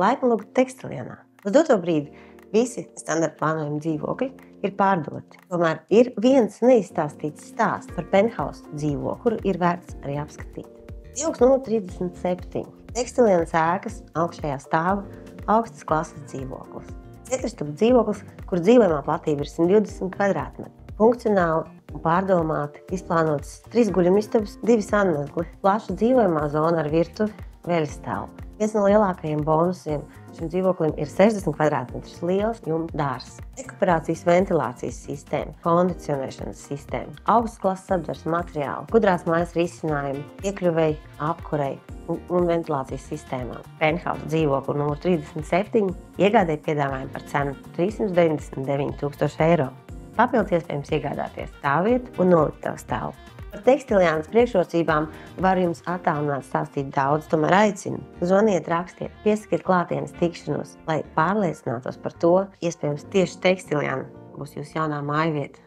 laipni lūgti Tekstilienā. Uz doto brīdi visi standarta plānojuma dzīvokļi ir pārdoti. Tomēr ir viens neizstāstīts stāsts par penthouse dzīvokli, kuru ir vērts arī apskatīt. Dzīvoklis numur 37. Tekstilienas ēkas augšējā stāva augstas klases dzīvoklis. Četrstūra dzīvoklis, kur dzīvojamā platība ir 120 kvadrātmetri. Funkcionāli un pārdomāti izplānotas 3 guļamistabas, 2 sanmezgli, plaša dzīvojamā zona ar virtuvi, veļastāvu. Viens no lielākajiem bonusiem šim dzīvoklim ir 60 kvadrātmetrus liels jumta dārzs, rekuperācijas ventilācijas sistēma, kondicionēšanas sistēma, augstas klases apdars materiāli, gudrās mājas risinājumi, piekļuvei, apkurei un ventilācijas sistēmām. Penthouse dzīvokli numur 37 iegādēji piedāvājumu par cenu 399 000 eiro. Papildus iespējams iegādāties stāvvietu un noliktavu stāvu. Par Tekstilienas priekšrocībām varu jums attālināt stāstīt daudz, tomēr aicinu. Zvaniet, rakstiet, piesakiet klātienes tikšanos, lai pārliecinātos par to, iespējams tieši Tekstiliena būs jūsu jaunā mājvieta.